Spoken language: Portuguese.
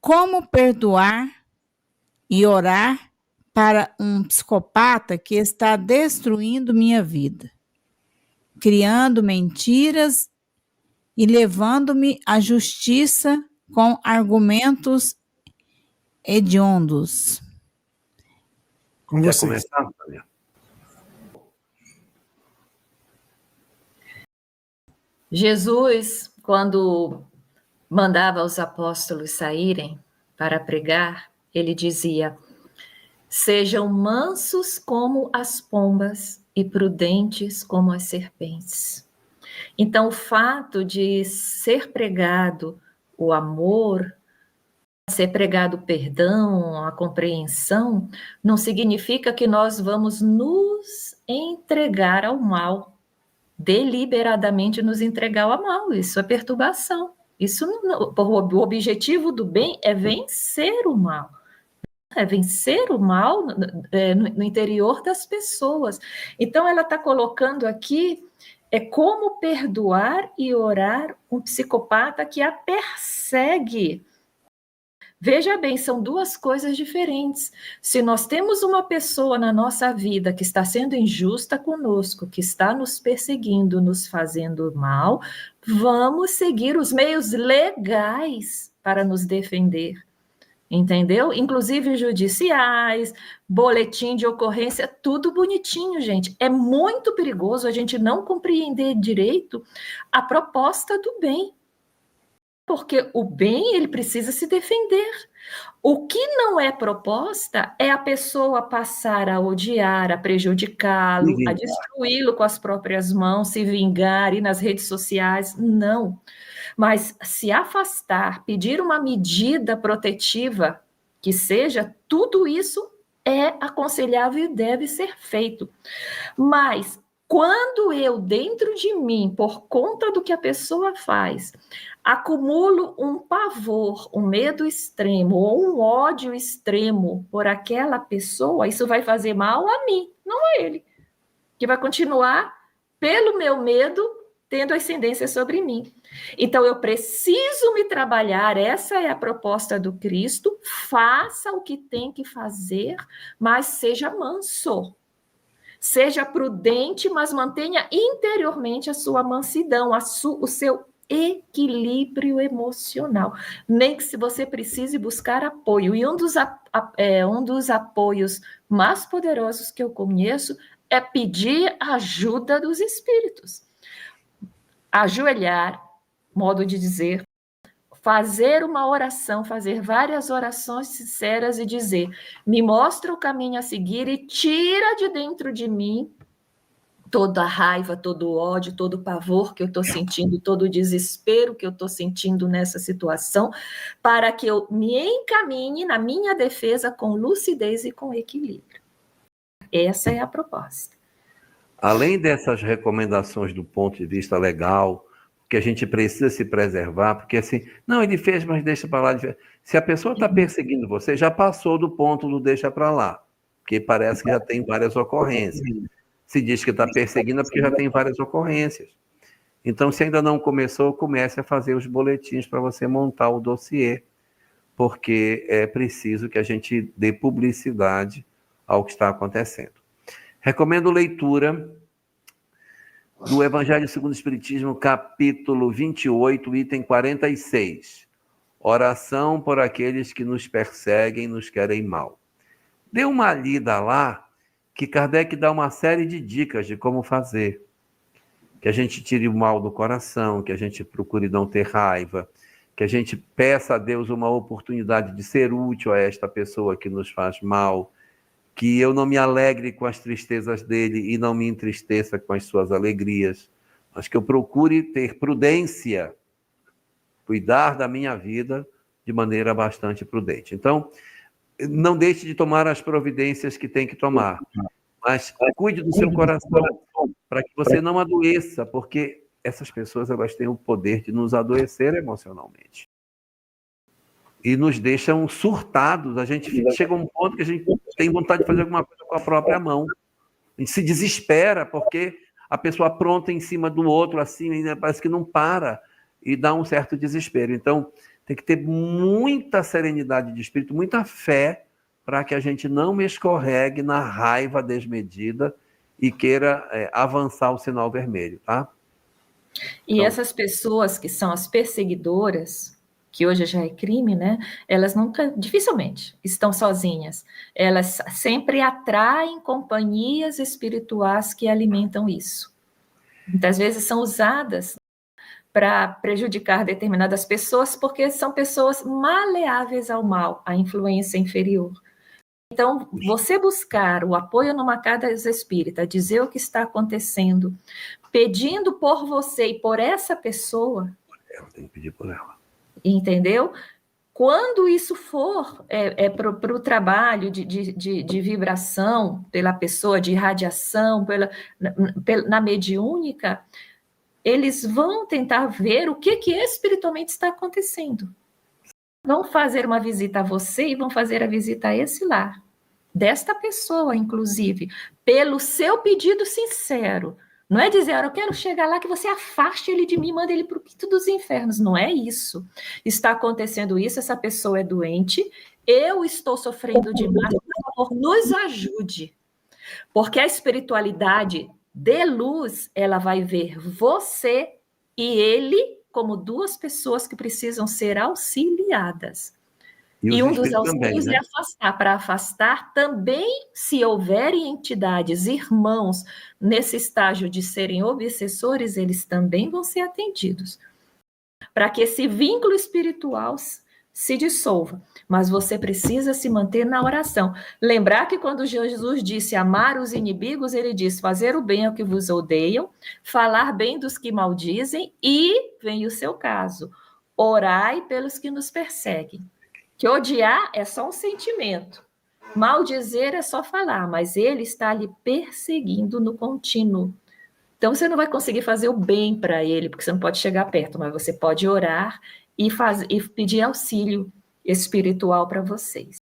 Como perdoar e orar para um psicopata que está destruindo minha vida, criando mentiras e levando-me à justiça com argumentos hediondos? Com Quer vocês. começar, Tânia? Jesus, quando mandava os apóstolos saírem para pregar, ele dizia: sejam mansos como as pombas e prudentes como as serpentes. Então, o fato de ser pregado o amor, ser pregado o perdão, a compreensão, não significa que nós vamos nos entregar ao mal, deliberadamente nos entregar ao mal. Isso é perturbação. Isso não, o objetivo do bem é vencer o mal. É vencer o mal no interior das pessoas. Então, ela está colocando aqui como perdoar e orar um psicopata que a persegue. Veja bem, são duas coisas diferentes. Se nós temos uma pessoa na nossa vida que está sendo injusta conosco, que está nos perseguindo, nos fazendo mal, vamos seguir os meios legais para nos defender. Entendeu? Inclusive judiciais, boletim de ocorrência, tudo bonitinho, gente. É muito perigoso a gente não compreender direito a proposta do bem. Porque o bem, ele precisa se defender. O que não é proposta é a pessoa passar a odiar, a prejudicá-lo, a destruí-lo com as próprias mãos, se vingar, ir nas redes sociais. Não. Mas se afastar, pedir uma medida protetiva que seja, tudo isso é aconselhável e deve ser feito. Mas quando eu, dentro de mim, por conta do que a pessoa faz, acumulo um pavor, um medo extremo ou um ódio extremo por aquela pessoa, isso vai fazer mal a mim, não a ele, que vai continuar, pelo meu medo, tendo ascendência sobre mim. Então, eu preciso me trabalhar, essa é a proposta do Cristo, faça o que tem que fazer, mas seja manso. Seja prudente, mas mantenha interiormente a sua mansidão, o seu equilíbrio emocional. Nem que se você precise buscar apoio. E um dos apoios mais poderosos que eu conheço é pedir ajuda dos espíritos. Ajoelhar, modo de dizer, fazer uma oração, fazer várias orações sinceras e dizer: me mostra o caminho a seguir e tira de dentro de mim toda a raiva, todo o ódio, todo o pavor que eu estou sentindo, todo o desespero que eu estou sentindo nessa situação, para que eu me encaminhe na minha defesa com lucidez e com equilíbrio. Essa é a proposta. Além dessas recomendações do ponto de vista legal, que a gente precisa se preservar, porque assim, não, ele fez, mas deixa para lá. Se a pessoa está perseguindo você, já passou do ponto do deixa para lá, porque parece que já tem várias ocorrências. Se diz que está perseguindo é porque já tem várias ocorrências. Então, se ainda não começou, comece a fazer os boletins para você montar o dossiê, porque é preciso que a gente dê publicidade ao que está acontecendo. Recomendo leitura do Evangelho segundo o Espiritismo, capítulo 28, item 46. Oração por aqueles que nos perseguem, nos querem mal. Dê uma lida lá, que Kardec dá uma série de dicas de como fazer. Que a gente tire o mal do coração, que a gente procure não ter raiva, que a gente peça a Deus uma oportunidade de ser útil a esta pessoa que nos faz mal, que eu não me alegre com as tristezas dele e não me entristeça com as suas alegrias, mas que eu procure ter prudência, cuidar da minha vida de maneira bastante prudente. Então, não deixe de tomar as providências que tem que tomar, mas cuide do seu coração para que você não adoeça, porque essas pessoas elas têm o poder de nos adoecer emocionalmente. E nos deixam surtados. A gente chega a um ponto que a gente tem vontade de fazer alguma coisa com a própria mão. A gente se desespera porque a pessoa apronta em cima do outro, assim, parece que não para, e dá um certo desespero. Então, tem que ter muita serenidade de espírito, muita fé, para que a gente não me escorregue na raiva desmedida e queira avançar o sinal vermelho, tá? E então, essas pessoas que são as perseguidoras, que hoje já é crime, né? Elas nunca, dificilmente, estão sozinhas. Elas sempre atraem companhias espirituais que alimentam isso. Muitas vezes são usadas para prejudicar determinadas pessoas, porque são pessoas maleáveis ao mal, à influência inferior. Então, você buscar o apoio numa casa espírita, dizer o que está acontecendo, pedindo por você e por essa pessoa. Eu tenho que pedir por ela. Entendeu? Quando isso for para o trabalho de vibração pela pessoa, de radiação, na mediúnica, eles vão tentar ver o que espiritualmente está acontecendo. Vão fazer uma visita a você e vão fazer a visita a esse lar, desta pessoa, inclusive, pelo seu pedido sincero. Não é dizer, eu quero chegar lá, que você afaste ele de mim, manda ele para o quinto dos infernos. Não é isso. Está acontecendo isso, essa pessoa é doente, eu estou sofrendo demais, por favor, nos ajude. Porque a espiritualidade de luz, ela vai ver você e ele como duas pessoas que precisam ser auxiliadas. E um dos auxílios também, né? É afastar. Para afastar, também, se houverem entidades, irmãos, nesse estágio de serem obsessores, eles também vão ser atendidos. Para que esse vínculo espiritual se dissolva. Mas você precisa se manter na oração. Lembrar que quando Jesus disse amar os inimigos, ele diz fazer o bem ao que vos odeiam, falar bem dos que maldizem e, vem o seu caso, orai pelos que nos perseguem. Que odiar é só um sentimento. Maldizer é só falar, mas ele está lhe perseguindo no contínuo. Então, você não vai conseguir fazer o bem para ele, porque você não pode chegar perto, mas você pode orar e pedir auxílio espiritual para vocês.